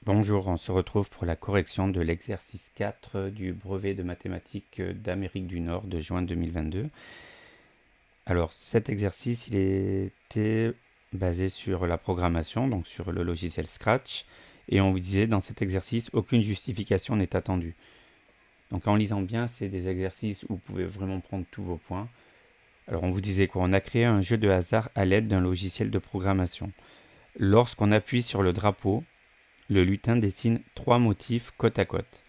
Bonjour, on se retrouve pour la correction de l'exercice 4 du brevet de mathématiques d'Amérique du Nord de juin 2022. Alors cet exercice, il était basé sur la programmation, donc sur le logiciel Scratch, et on vous disait dans cet exercice, aucune justification n'est attendue. Donc en lisant bien, c'est des exercices où vous pouvez vraiment prendre tous vos points. Alors on vous disait quoi? On a créé un jeu de hasard à l'aide d'un logiciel de programmation. Lorsqu'on appuie sur le drapeau, le lutin dessine 3 motifs côte à côte.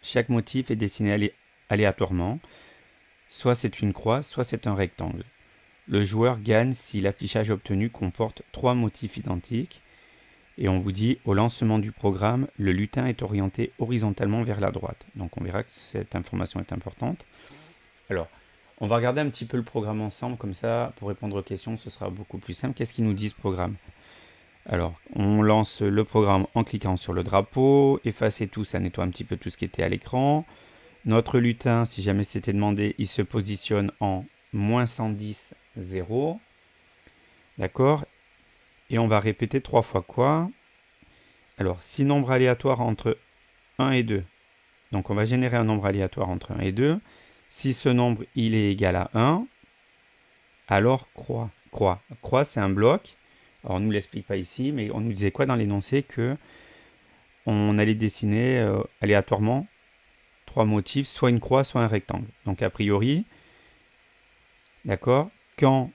Chaque motif est dessiné aléatoirement, soit c'est une croix, soit c'est un rectangle. Le joueur gagne si l'affichage obtenu comporte 3 motifs identiques, et on vous dit au lancement du programme, le lutin est orienté horizontalement vers la droite. Donc on verra que cette information est importante. Alors, on va regarder un petit peu le programme ensemble, comme ça, pour répondre aux questions, ce sera beaucoup plus simple. Qu'est-ce qu'il nous dit ce programme? Alors, on lance le programme en cliquant sur le drapeau, effacer tout, ça nettoie un petit peu tout ce qui était à l'écran. Notre lutin, si jamais c'était demandé, il se positionne en moins 110, 0. D'accord? Et on va répéter 3 fois quoi? Alors, si nombre aléatoire entre 1 et 2, donc on va générer un nombre aléatoire entre 1 et 2. Si ce nombre, il est égal à 1, alors croix. Croix, croix c'est un bloc. Alors, on ne nous l'explique pas ici, mais on nous disait quoi dans l'énoncé? Que on allait dessiner aléatoirement 3 motifs, soit une croix, soit un rectangle. Donc, a priori, d'accord, quand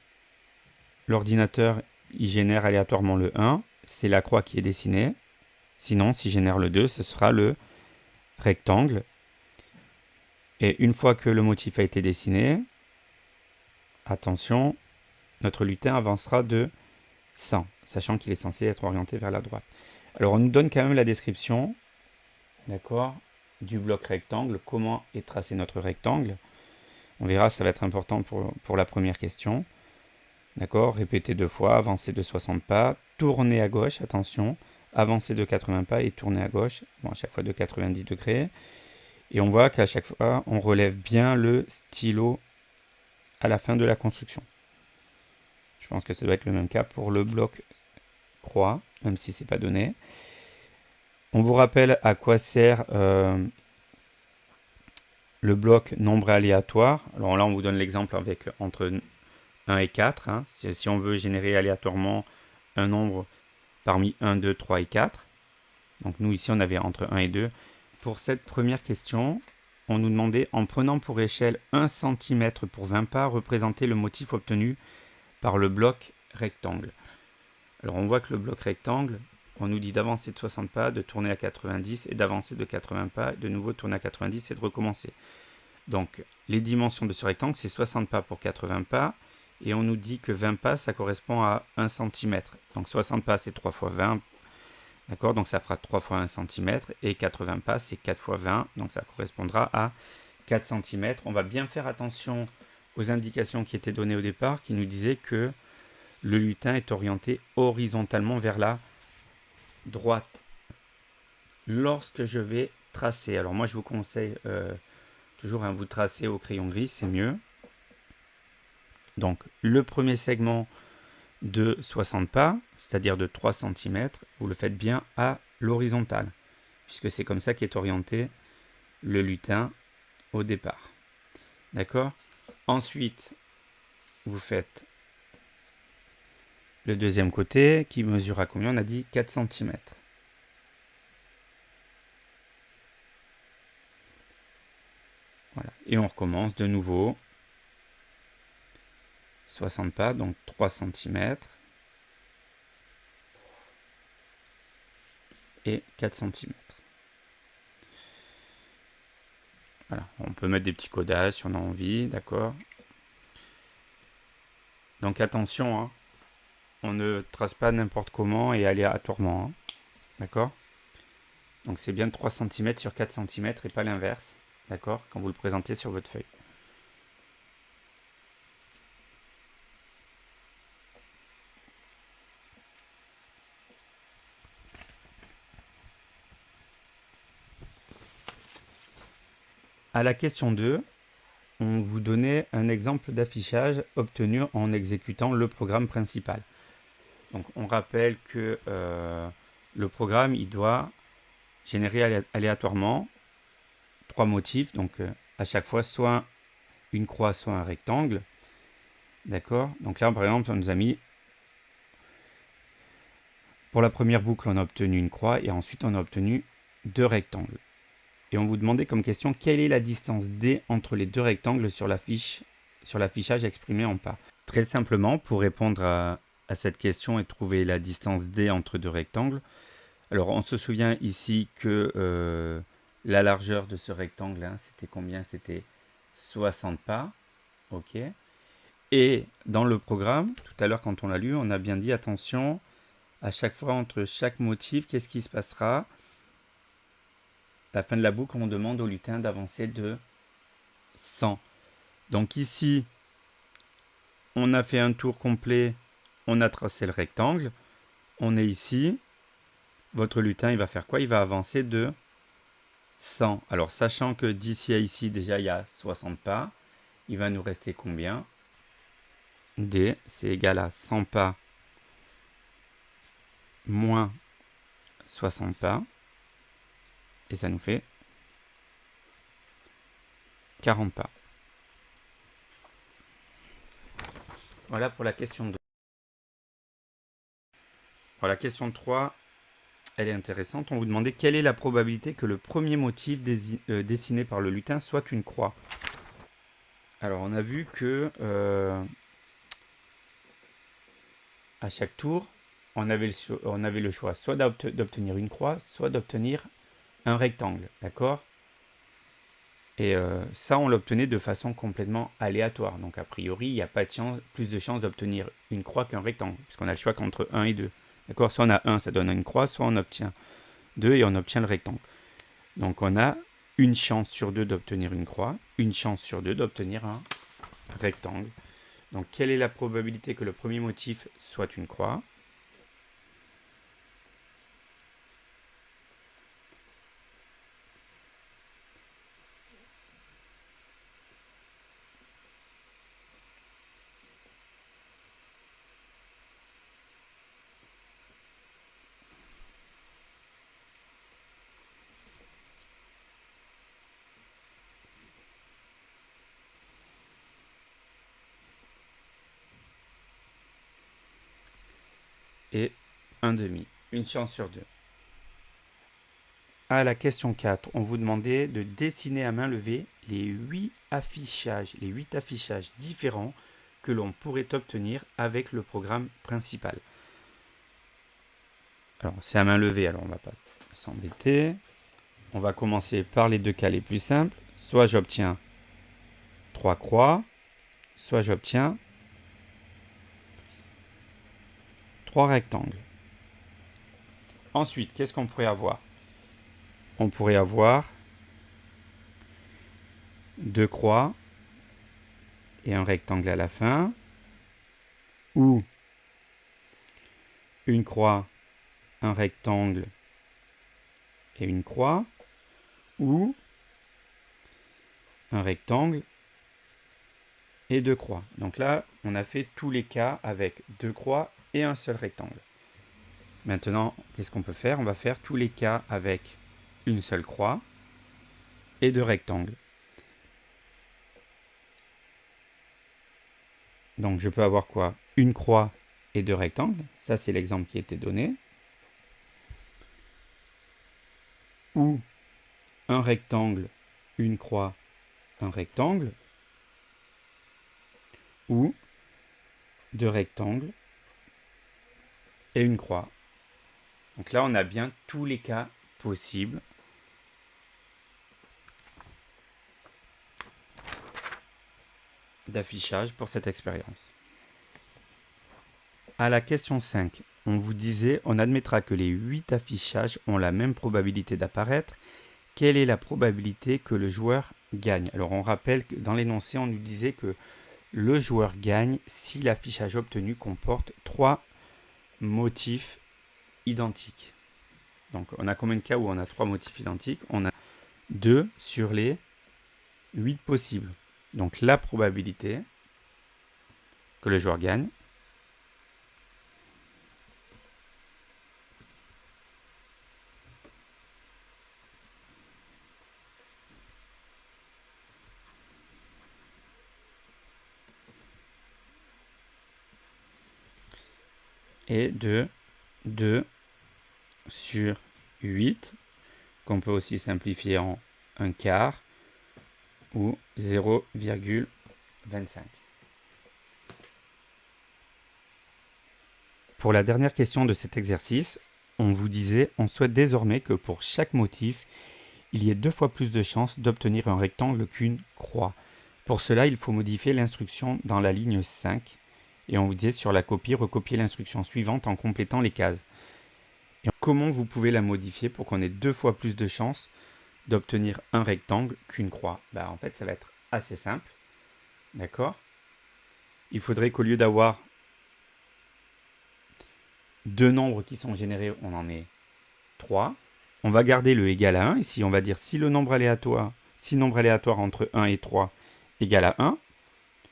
l'ordinateur il génère aléatoirement le 1, c'est la croix qui est dessinée. Sinon, s'il génère le 2, ce sera le rectangle. Et une fois que le motif a été dessiné, attention, notre lutin avancera de 100, sachant qu'il est censé être orienté vers la droite. Alors, on nous donne quand même la description, d'accord, du bloc rectangle, comment est tracé notre rectangle. On verra, ça va être important pour la première question. D'accord, répéter 2 fois, avancer de 60 pas, tourner à gauche, attention, avancer de 80 pas et tourner à gauche, bon, à chaque fois de 90 degrés. Et on voit qu'à chaque fois, on relève bien le stylo à la fin de la construction. Je pense que ça doit être le même cas pour le bloc croix, même si c'est pas donné. On vous rappelle à quoi sert le bloc nombre aléatoire. Alors là, on vous donne l'exemple avec entre 1 et 4. Hein. Si on veut générer aléatoirement un nombre parmi 1, 2, 3 et 4. Donc nous ici on avait entre 1 et 2. Pour cette première question, on nous demandait en prenant pour échelle 1 cm pour 20 pas, représenter le motif obtenu par le bloc rectangle. Alors on voit que le bloc rectangle, on nous dit d'avancer de 60 pas, de tourner à 90 et d'avancer de 80 pas, de nouveau tourner à 90 et de recommencer. Donc les dimensions de ce rectangle, c'est 60 pas pour 80 pas. Et on nous dit que 20 pas, ça correspond à 1 cm. Donc 60 pas, c'est 3 fois 20. D'accord, donc ça fera 3 fois 1 cm. Et 80 pas, c'est 4 fois 20. Donc ça correspondra à 4 cm. On va bien faire attention aux indications qui étaient données au départ, qui nous disaient que le lutin est orienté horizontalement vers la droite. Lorsque je vais tracer, alors moi je vous conseille toujours vous tracer au crayon gris, c'est mieux. Donc le premier segment de 60 pas, c'est-à-dire de 3 cm, vous le faites bien à l'horizontale, puisque c'est comme ça qu'est orienté le lutin au départ. D'accord? Ensuite, vous faites le deuxième côté qui mesure à combien? On a dit 4 cm. Voilà. Et on recommence de nouveau. 60 pas, donc 3 cm et 4 cm. Voilà. On peut mettre des petits codages si on a envie, d'accord? Donc attention, hein, on ne trace pas n'importe comment et aléatoirement, hein, d'accord? Donc c'est bien 3 cm sur 4 cm et pas l'inverse, d'accord? Quand vous le présentez sur votre feuille. À la question 2, on vous donnait un exemple d'affichage obtenu en exécutant le programme principal. Donc on rappelle que le programme, il doit générer aléatoirement 3 motifs. Donc à chaque fois, soit une croix, soit un rectangle. D'accord? Donc là, par exemple, on nous a mis... Pour la première boucle, on a obtenu une croix et ensuite on a obtenu 2 rectangles. Et on vous demandait comme question, quelle est la distance D entre les 2 rectangles sur l'affichage exprimé en pas? Très simplement, pour répondre à cette question et trouver la distance D entre 2 rectangles, alors on se souvient ici que la largeur de ce rectangle, hein, c'était combien? C'était 60 pas. Ok. Et dans le programme, tout à l'heure quand on l'a lu, on a bien dit attention, à chaque fois entre chaque motif, qu'est-ce qui se passera? À la fin de la boucle, on demande au lutin d'avancer de 100. Donc ici, on a fait un tour complet, on a tracé le rectangle, on est ici. Votre lutin, il va faire quoi? Il va avancer de 100. Alors, sachant que d'ici à ici, déjà, il y a 60 pas, il va nous rester combien? D, c'est égal à 100 pas moins 60 pas. Et ça nous fait 40 pas. Voilà pour la question 2. Alors, la question 3, elle est intéressante. On vous demandait quelle est la probabilité que le premier motif dessiné par le lutin soit une croix. Alors, on a vu que à chaque tour, on avait le choix soit d'obtenir une croix, soit d'obtenir un rectangle. D'accord? Et ça, on l'obtenait de façon complètement aléatoire. Donc, a priori, il n'y a pas plus de chances d'obtenir une croix qu'un rectangle, puisqu'on a le choix qu'entre 1 et 2. D'accord? Soit on a 1, ça donne une croix, soit on obtient 2 et on obtient le rectangle. Donc, on a une chance sur 2 d'obtenir une croix, une chance sur 2 d'obtenir un rectangle. Donc, quelle est la probabilité que le premier motif soit une croix? Et 1,5. Une chance sur 2. À la question 4, on vous demandait de dessiner à main levée les 8 affichages différents que l'on pourrait obtenir avec le programme principal. Alors, c'est à main levée, alors on ne va pas s'embêter. On va commencer par les 2 cas les plus simples. Soit j'obtiens 3 croix, soit j'obtiens 3 rectangles. Ensuite, qu'est-ce qu'on pourrait avoir? On pourrait avoir 2 croix et un rectangle à la fin, ou une croix, un rectangle et une croix, ou un rectangle et 2 croix. Donc là, on a fait tous les cas avec 2 croix et un seul rectangle. Maintenant, qu'est-ce qu'on peut faire? On va faire tous les cas avec une seule croix et 2 rectangles. Donc je peux avoir quoi? Une croix et 2 rectangles. Ça, c'est l'exemple qui était donné. Ou un rectangle, une croix, un rectangle. Ou 2 rectangles et une croix. Donc là, on a bien tous les cas possibles. D'affichage pour cette expérience. À la question 5, on vous disait, on admettra que les 8 affichages ont la même probabilité d'apparaître. Quelle est la probabilité que le joueur gagne? Alors on rappelle que dans l'énoncé, on nous disait que le joueur gagne si l'affichage obtenu comporte 3 motifs identiques. Donc on a combien de cas où on a 3 motifs identiques? On a 2 sur les 8 possibles. Donc la probabilité que le joueur gagne, est de 2 sur 8, qu'on peut aussi simplifier en 1 quart ou 0,25. Pour la dernière question de cet exercice, on vous disait, on souhaite désormais que pour chaque motif, il y ait 2 fois plus de chances d'obtenir un rectangle qu'une croix. Pour cela, il faut modifier l'instruction dans la ligne 5. Et on vous disait sur la copie, recopier l'instruction suivante en complétant les cases. Et comment vous pouvez la modifier pour qu'on ait 2 fois plus de chances d'obtenir un rectangle qu'une croix? En fait, ça va être assez simple. D'accord? Il faudrait qu'au lieu d'avoir 2 nombres qui sont générés, on en ait 3. On va garder le égal à 1. Ici, on va dire si nombre aléatoire entre 1 et 3 égale à 1.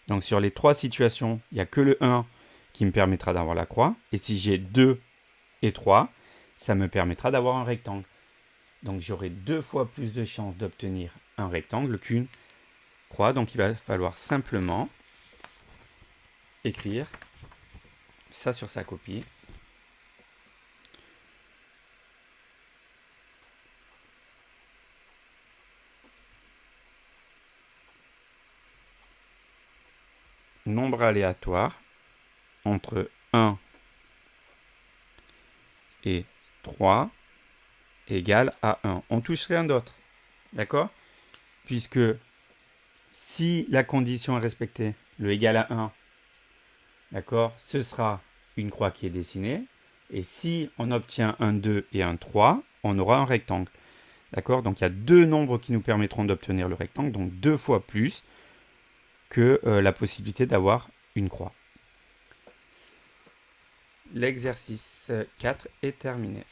Donc sur les 3 situations, il n'y a que le 1 qui me permettra d'avoir la croix. Et si j'ai 2 et 3, ça me permettra d'avoir un rectangle. Donc j'aurai 2 fois plus de chances d'obtenir un rectangle qu'une croix. Donc il va falloir simplement écrire ça sur sa copie. Nombre aléatoire entre 1 et 3 égale à 1. On touche rien d'autre. D'accord? Puisque si la condition est respectée, le égal à 1, d'accord, ce sera une croix qui est dessinée. Et si on obtient un 2 et un 3, on aura un rectangle. D'accord? Donc il y a 2 nombres qui nous permettront d'obtenir le rectangle, donc 2 fois plus que la possibilité d'avoir une croix. L'exercice 4 est terminé.